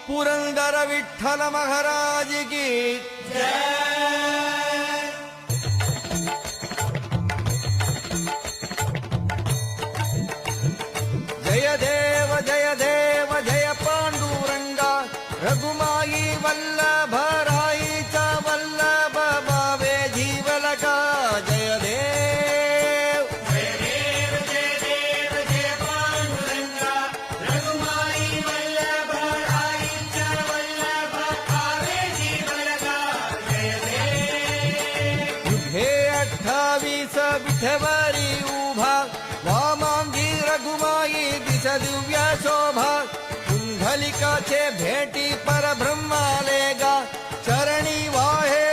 पुरंदर विठ्ठल महाराज की जय देव जय देव जय पांडुरंगा रघुमाई वल्लभ राईचा वल्लभ भावे जीवलका जय देव जय देव जय देव जय पांडुरंगा रघुमाई वल्लभ राईचा वल्लभ भावे जीवलका जय देव युगे 28 विठेवरी उभा वामांगी रघुमाई दिस दिव्य शोभा कुंडलिकाचे भेटी परब्रह्माले गा चरणी वाहे